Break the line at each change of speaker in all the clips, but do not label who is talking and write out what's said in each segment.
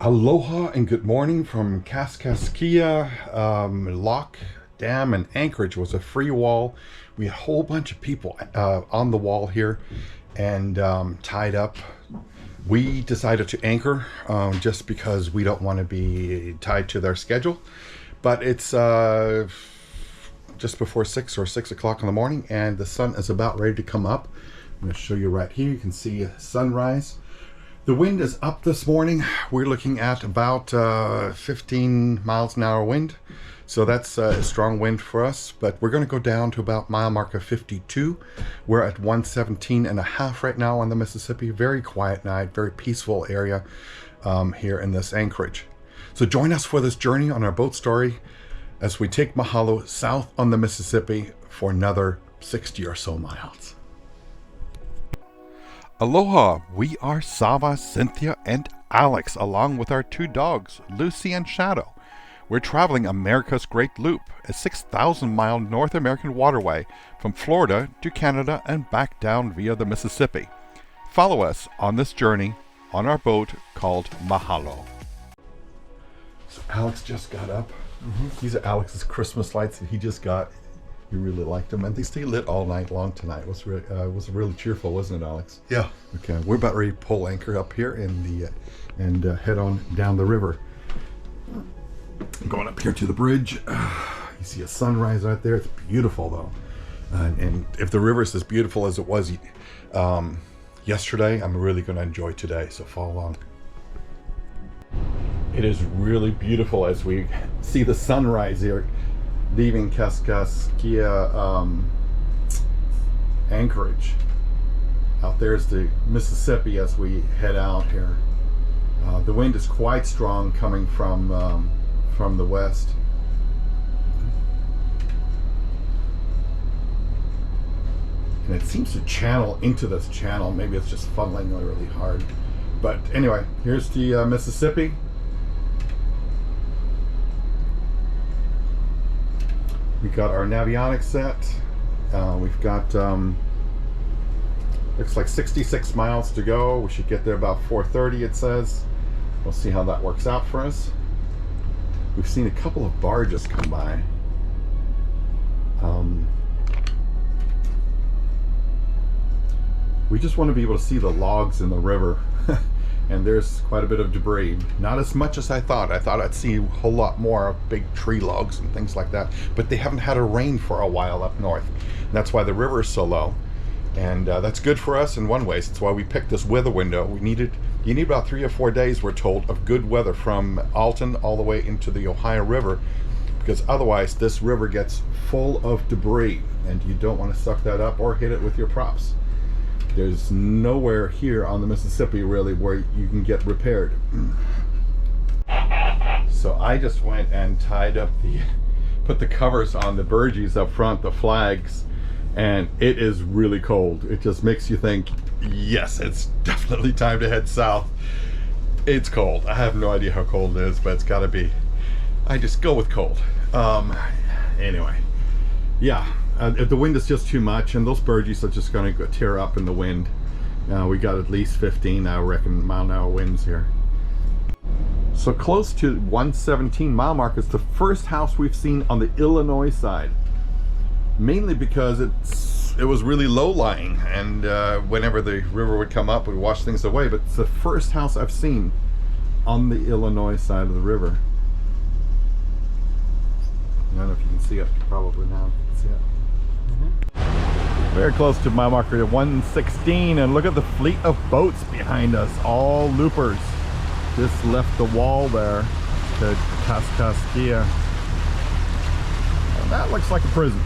Aloha and good morning from Kaskaskia Lock, Dam, and Anchorage. Was a free wall. We had a whole bunch of people on the wall here and tied up. We decided to anchor just because we don't want to be tied to their schedule. But it's just before 6 o'clock in the morning and the sun is about ready to come up. I'm going to show you right here. You can see sunrise. The wind is up this morning. We're looking at about 15 miles an hour wind. So that's a strong wind for us, but we're going to go down to about mile marker 52. We're at 117.5 right now on the Mississippi. Very quiet night, very peaceful area here in this anchorage. So join us for this journey on our boat story as we take Mahalo south on the Mississippi for another 60 or so miles. Aloha, we are Sava, Cynthia, and Alex, along with our two dogs, Lucy and Shadow. We're traveling America's Great Loop, a 6,000-mile North American waterway from Florida to Canada and back down via the Mississippi. Follow us on this journey on our boat called Mahalo. So Alex just got up. These are Alex's Christmas lights that he just got. You really liked them, and they stay lit all night long tonight. It was really cheerful, wasn't it, Alex?
Yeah.
Okay, we're about ready to pull anchor up here in the and head on down the river. I'm going up here to the bridge. You see a sunrise right there. It's beautiful, though. And if the river is as beautiful as it was yesterday, I'm really going to enjoy today. So follow along. It is really beautiful as we see the sunrise here, leaving Kaskaskia Anchorage. Out there's the Mississippi as we head out here. The wind is quite strong coming from the west. And it seems to channel into this channel. Maybe it's just funneling really hard. But anyway, here's the Mississippi. We've got our navionics set. We've got looks like 66 miles to go. We should get there about 4:30, it says. We'll see how that works out for us. We've seen a couple of barges come by. We just want to be able to see the logs in the river. And there's quite a bit of debris. Not as much as I thought. I thought I'd see a whole lot more big tree logs and things like that. But they haven't had a rain for a while up north. And that's why the river is so low. And that's good for us in one way. That's why we picked this weather window. You need about 3 or 4 days, we're told, of good weather from Alton all the way into the Ohio River. Because otherwise this river gets full of debris. And you don't want to suck that up or hit it with your props. There's nowhere here on the Mississippi really where you can get repaired. So I just went and tied up put the covers on the burgees up front, the flags, and it is really cold. It just makes you think, yes, it's definitely time to head south. It's cold. I have no idea how cold it is, but it's gotta be. I just go with cold. Anyway, yeah. If the wind is just too much, and those burgees are just going to tear up in the wind. We got at least 15, I reckon, mile-an-hour winds here. So close to 117 mile mark is the first house we've seen on the Illinois side. Mainly because it was really low-lying, and whenever the river would come up, it would wash things away. But it's the first house I've seen on the Illinois side of the river. I don't know if you can see it, probably now you can see it. Very close to mile marker 116, and look at the fleet of boats behind us, all loopers. Just left the wall there to Kaskaskia. And that looks like a prison.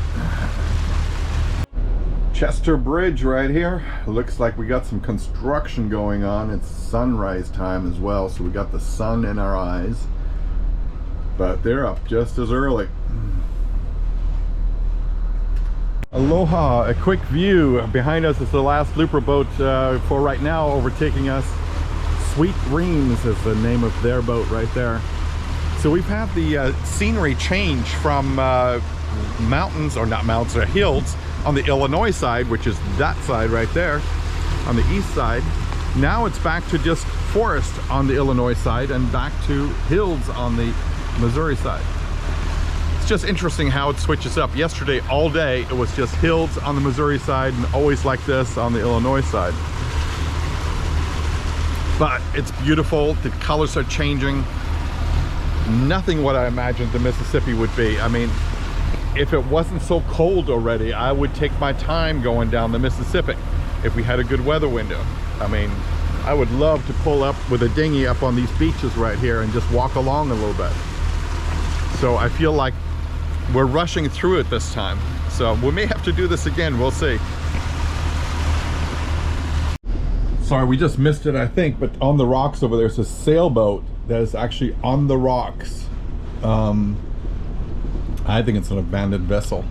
Chester Bridge right here. Looks like we got some construction going on. It's sunrise time as well, so we got the sun in our eyes. But they're up just as early. Aloha, a quick view. Behind us is the last looper boat for right now, overtaking us. Sweet Dreams is the name of their boat right there. So we've had the scenery change from mountains, or not mountains, or hills on the Illinois side, which is that side right there, on the east side. Now it's back to just forest on the Illinois side and back to hills on the Missouri side. It's just interesting how it switches up. Yesterday, all day, it was just hills on the Missouri side and always like this on the Illinois side. But it's beautiful. The colors are changing. Nothing what I imagined the Mississippi would be. I mean, if it wasn't so cold already, I would take my time going down the Mississippi if we had a good weather window. I mean, I would love to pull up with a dinghy up on these beaches right here and just walk along a little bit. So I feel like we're rushing through it this time. So we may have to do this again, we'll see. Sorry, we just missed it, I think, but on the rocks over there's a sailboat that is actually on the rocks. I think it's an abandoned vessel.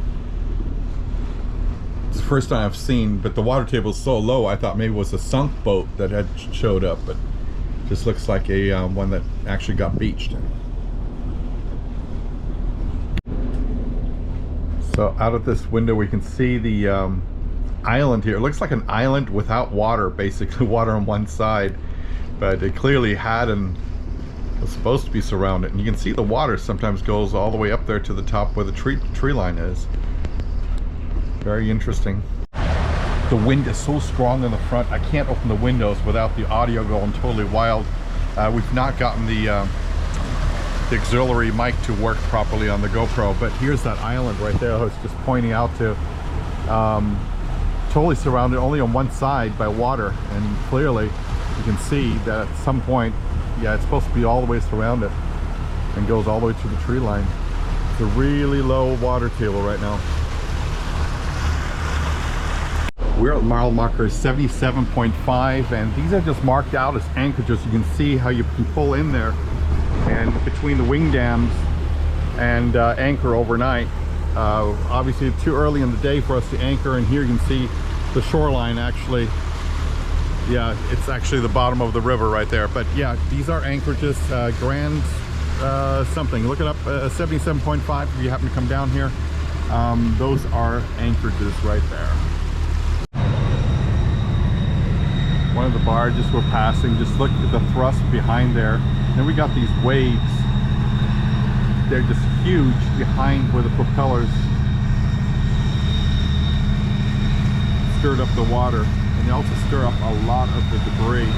It's the first time I've seen, but the water table is so low, I thought maybe it was a sunk boat that had showed up, but just looks like a one that actually got beached. So out of this window we can see the island here. It looks like an island without water, basically water on one side, but it clearly had and was supposed to be surrounded. And you can see the water sometimes goes all the way up there to the top where the tree line is. Very interesting. The wind is so strong in the front, I can't open the windows without the audio going totally wild. We've not gotten the auxiliary mic to work properly on the GoPro, but here's that island right there I was just pointing out to. Totally surrounded only on one side by water, and clearly you can see that at some point, yeah, it's supposed to be all the way surrounded and goes all the way to the tree line. It's a really low water table right now. We're at mile marker 77.5, and these are just marked out as anchorages. You can see how you can pull in there and between the wing dams and anchor overnight. Obviously it's too early in the day for us to anchor, and here you can see the shoreline actually. Yeah, it's actually the bottom of the river right there. But yeah, these are anchorages. Grand something. Look it up, 77.5 if you happen to come down here. Those are anchorages right there. One of the barges we're passing, just look at the thrust behind there. And we got these waves. They're just huge behind where the propellers stirred up the water, and they also stir up a lot of the debris.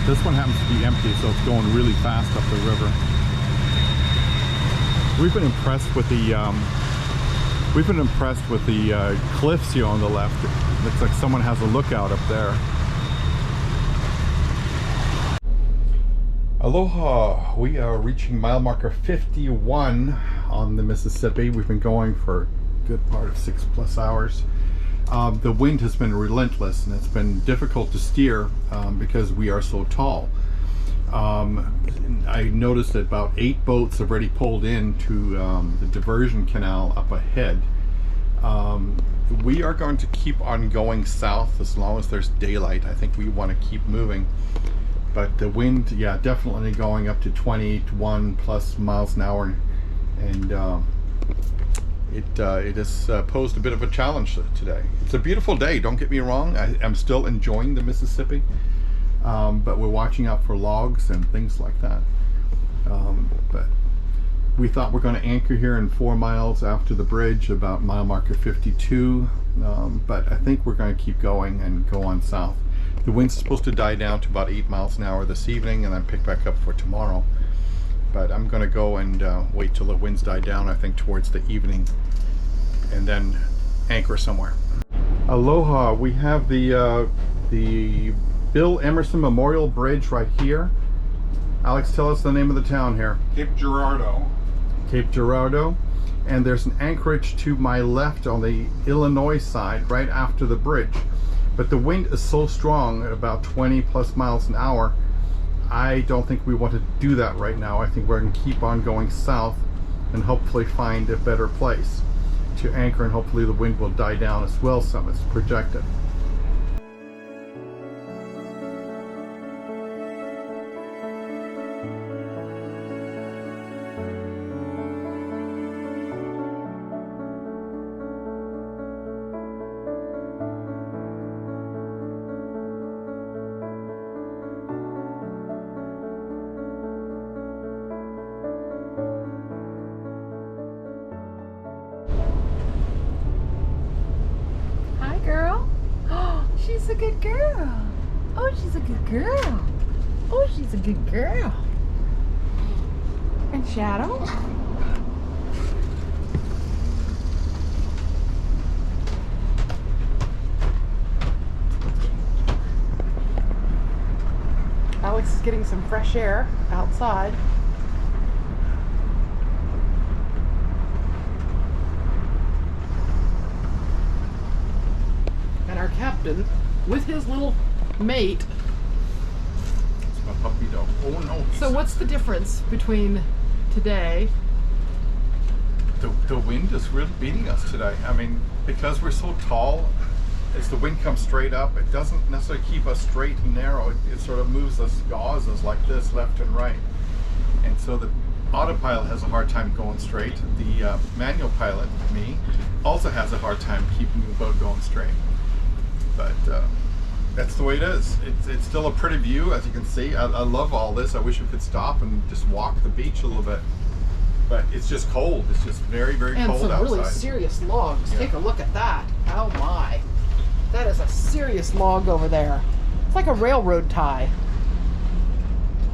This one happens to be empty, so it's going really fast up the river. We've been impressed with the cliffs here on the left. It looks like someone has a lookout up there. Aloha, we are reaching mile marker 51 on the Mississippi. We've been going for a good part of 6+ hours. The wind has been relentless, and it's been difficult to steer because we are so tall. I noticed that about 8 boats have already pulled into the diversion canal up ahead. We are going to keep on going south as long as there's daylight. I think we want to keep moving. But the wind, yeah, definitely going up to 21+ miles an hour, and it has posed a bit of a challenge today. It's a beautiful day, don't get me wrong. I'm still enjoying the Mississippi, but we're watching out for logs and things like that. But we thought we're going to anchor here in 4 miles after the bridge, about mile marker 52, but I think we're going to keep going and go on south. The wind's supposed to die down to about 8 miles an hour this evening and then pick back up for tomorrow. But I'm going to go and wait till the winds die down, I think towards the evening, and then anchor somewhere. Aloha, we have the Bill Emerson Memorial Bridge right here. Alex, tell us the name of the town here.
Cape Girardeau.
Cape Girardeau. And there's an anchorage to my left on the Illinois side, right after the bridge. But the wind is so strong at about 20+ miles an hour, I don't think we want to do that right now. I think we're going to keep on going south and hopefully find a better place to anchor, and hopefully the wind will die down as well some as projected.
she's a good girl. Oh, she's a good girl. Oh, she's a good girl. And Shadow? Alex is getting some fresh air outside. And our captain, with his little mate.
It's my puppy dog. Oh no.
So what's the difference between today?
The wind is really beating us today. I mean, because we're so tall, as the wind comes straight up, it doesn't necessarily keep us straight and narrow. It sort of moves us, gauze us like this, left and right. And so the autopilot has a hard time going straight. The manual pilot, me, also has a hard time keeping the boat going straight. But that's the way it is. It's still a pretty view, as you can see. I love all this. I wish we could stop and just walk the beach a little bit. But it's just cold. It's just very, very cold outside.
And some really serious logs. Yeah. Take a look at that. Oh my. That is a serious log over there. It's like a railroad tie.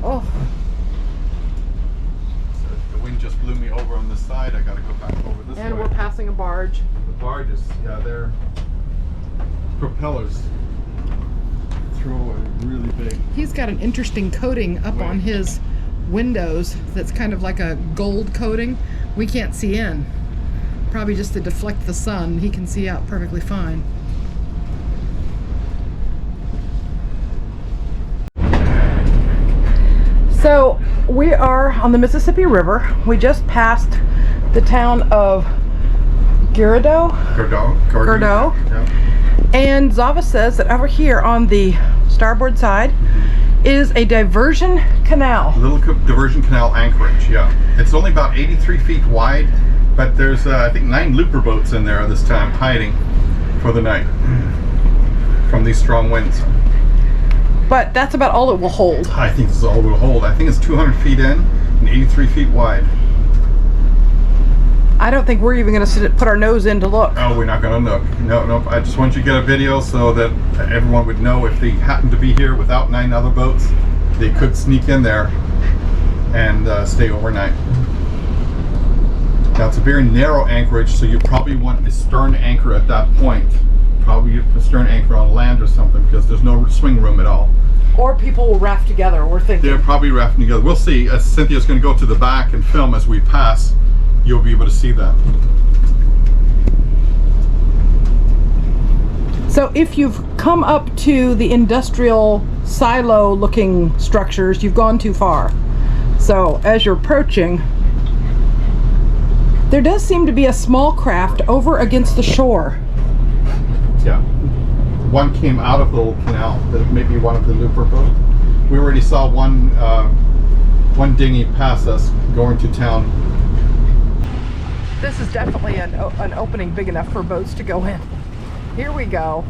Oh.
So the wind just blew me over on this side. I got to go back over this way.
And we're passing a barge.
The barges, yeah, they're propellers. Throw it really big.
He's got an interesting coating up on his windows that's kind of like a gold coating. We can't see in. Probably just to deflect the sun. He can see out perfectly fine. So we are on the Mississippi River. We just passed the town of Gardow.
Yeah.
And Zava says that over here on the starboard side is a diversion canal.
Little diversion canal anchorage, yeah. It's only about 83 feet wide, but there's I think 9 looper boats in there this time hiding for the night from these strong winds.
But that's about all it will hold.
I think this is all it will hold. I think it's 200 feet in and 83 feet wide.
I don't think we're even going to put our nose in to look.
Oh, we're not going to look. No. I just want you to get a video so that everyone would know if they happen to be here without 9 other boats, they could sneak in there and stay overnight. Now, it's a very narrow anchorage, so you probably want a stern anchor at that point. Probably a stern anchor on land or something, because there's no swing room at all.
Or people will raft together, we're thinking.
They're probably rafting together. We'll see. As Cynthia's going to go to the back and film as we pass, you'll be able to see that.
So if you've come up to the industrial silo looking structures, you've gone too far. So as you're approaching, there does seem to be a small craft over against the shore.
Yeah. One came out of the little canal, maybe one of the looper boats. We already saw one dinghy pass us going to town.
This is definitely an opening big enough for boats to go in. Here we go.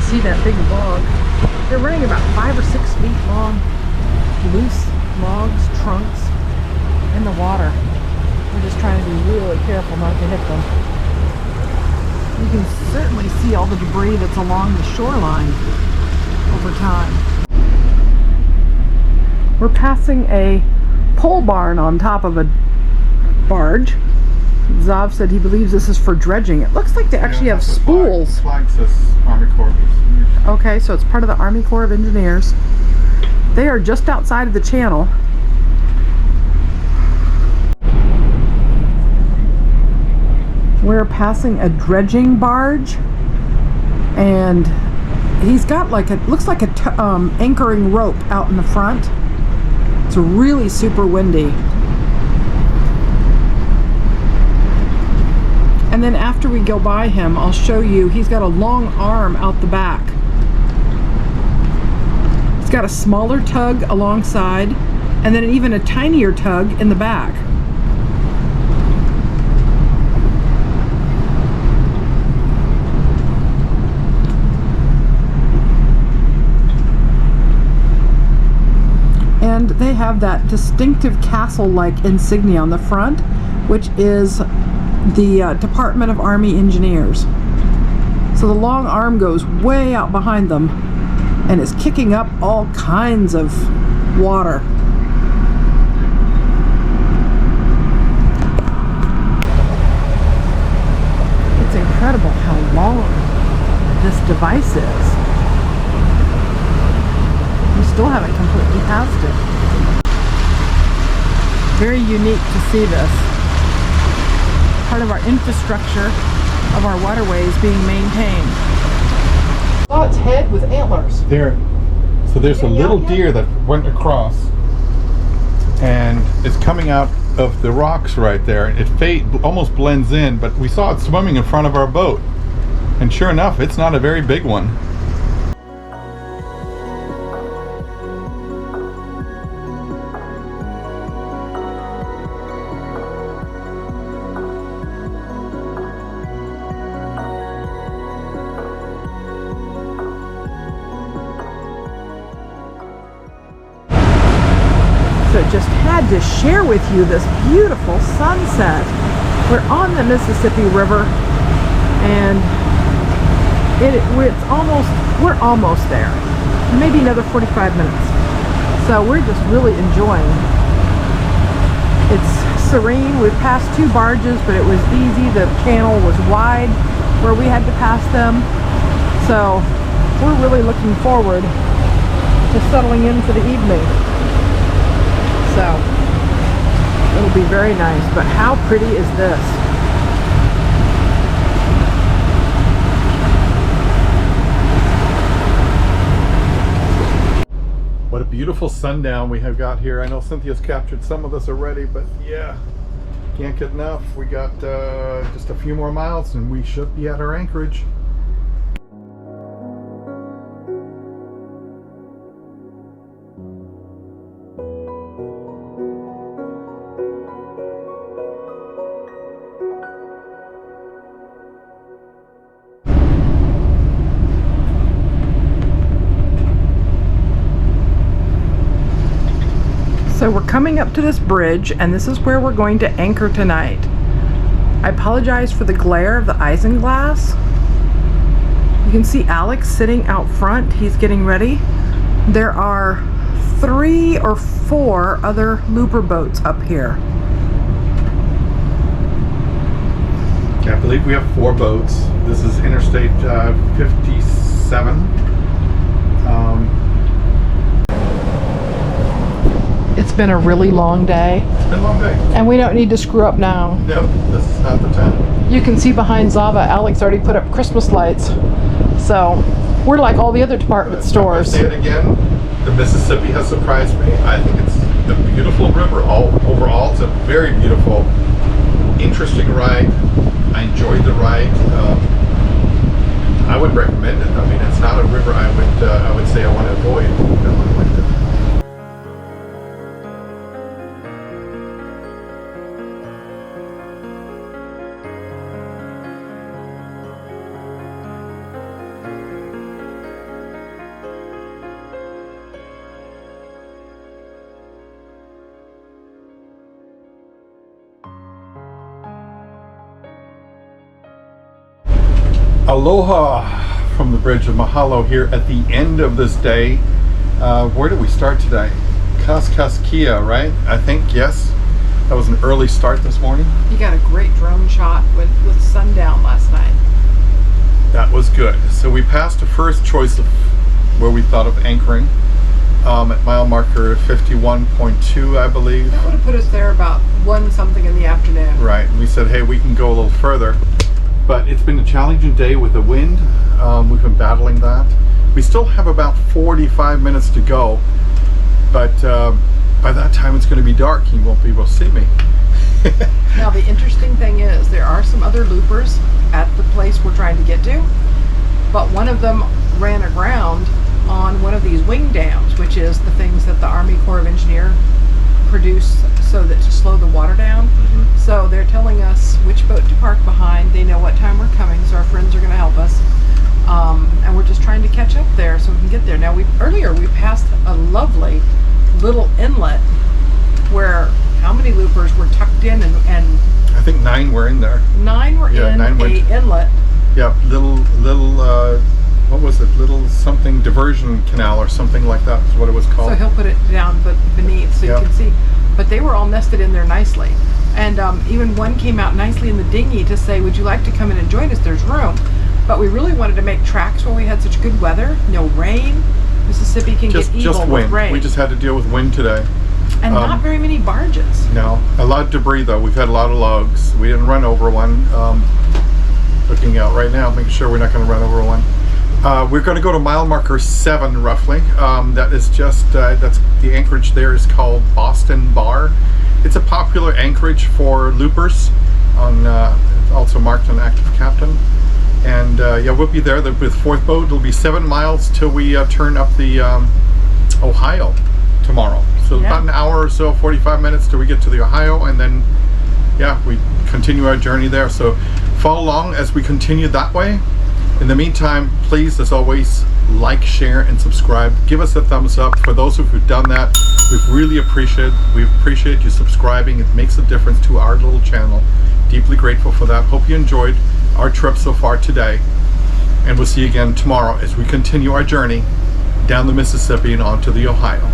See that big log. They're running about 5 or 6 feet long, loose logs, trunks in the water. We're just trying to be really careful not to hit them. You can certainly see all the debris that's along the shoreline over time. We're passing a pole barn on top of a barge. Zav said he believes this is for dredging. It looks like they actually have spools.
The flag says Army Corps of Engineers.
Okay, so it's part of the Army Corps of Engineers. They are just outside of the channel. We're passing a dredging barge, and he's got like looks like a anchoring rope out in the front. It's really super windy. And then after we go by him, I'll show you, he's got a long arm out the back. It's got a smaller tug alongside, and then even a tinier tug in the back. And they have that distinctive castle-like insignia on the front, which is the Department of Army Engineers. So the long arm goes way out behind them and is kicking up all kinds of water. It's incredible how long this device is. We still haven't completely passed it. Very unique to see this. Part of our infrastructure of our waterways being maintained. Saw its head with antlers.
So there's a little deer that went across and it's coming out of the rocks right there. It almost blends in, but we saw it swimming in front of our boat. And sure enough, it's not a very big one.
So just had to share with you this beautiful sunset. We're on the Mississippi River, and we're almost there. Maybe another 45 minutes. So we're just really enjoying. It's serene. We've passed two barges, but it was easy. The channel was wide where we had to pass them. So we're really looking forward to settling in for the evening. So it'll be very nice, but how pretty is this?
What a beautiful sundown we have got here. I know Cynthia's captured some of this already, but yeah, can't get enough. We got just a few more miles and we should be at our anchorage.
So we're coming up to this bridge, and this is where we're going to anchor tonight. I apologize for the glare of the isinglass. You can see Alex sitting out front. He's getting ready. There are 3 or 4 other looper boats up here.
Can't believe we have 4 boats. This is Interstate 57.
It's been a really long day.
It's been a long day.
And we don't need to screw up now.
No, this is not the time.
You can see behind Zava, Alex already put up Christmas lights. So we're like all the other department stores.
I'll say it again, the Mississippi has surprised me. I think it's a beautiful river. Overall, it's a very beautiful, interesting ride. I enjoyed the ride. I would recommend it. I mean, it's not a river I would say I want to avoid. Aloha from the bridge of Mahalo here at the end of this day. Where did we start today? Kaskaskia, right? I think, yes. That was an early start this morning.
You got a great drone shot with sundown last night.
That was good. So we passed the first choice of where we thought of anchoring at mile marker 51.2, I believe.
That would have put us there about 1 something in the afternoon.
Right. And we said, hey, we can go a little further. But it's been a challenging day with the wind. We've been battling that. We still have about 45 minutes to go. But by that time it's going to be dark. You won't be able to see me.
Now the interesting thing is there are some other loopers at the place we're trying to get to, but one of them ran aground on one of these wing dams, which is the things that the Army Corps of Engineers produce so that to slow the water down. So they're telling us which boat to park behind. They know what time we're coming, so our friends are going to help us. And we're just trying to catch up there so we can get there. Now earlier we passed a lovely little inlet where how many loopers were tucked in and
I think 9 were in there.
9 were in
9 went,
a inlet.
Yeah, little what was it? Little something diversion canal or something like that is what it was called.
So he'll put it down but beneath so you can see. But they were all nested in there nicely. And even one came out nicely in the dinghy to say, would you like to come in and join us? There's room. But we really wanted to make tracks when we had such good weather. No rain. Mississippi can get evil with rain.
We just had to deal with wind today.
And not very many barges.
No. A lot of debris though. We've had a lot of logs. We didn't run over one. Looking out right now, making sure we're not going to run over one. We're going to go to mile marker 7 roughly. That is just, that's the anchorage there is called Boston Bar. It's a popular anchorage for loopers. It's also marked an active captain. And yeah, we'll be there with 4th boat. It'll be 7 miles till we turn up the Ohio tomorrow. So about an hour or so, 45 minutes till we get to the Ohio, and then yeah, we continue our journey there. So follow along as we continue that way. In the meantime, please, as always, like, share, and subscribe. Give us a thumbs up. For those who've done that, we appreciate you subscribing. It makes a difference to our little channel. Deeply grateful for that. Hope you enjoyed our trip so far today, and we'll see you again tomorrow as we continue our journey down the Mississippi and onto the Ohio.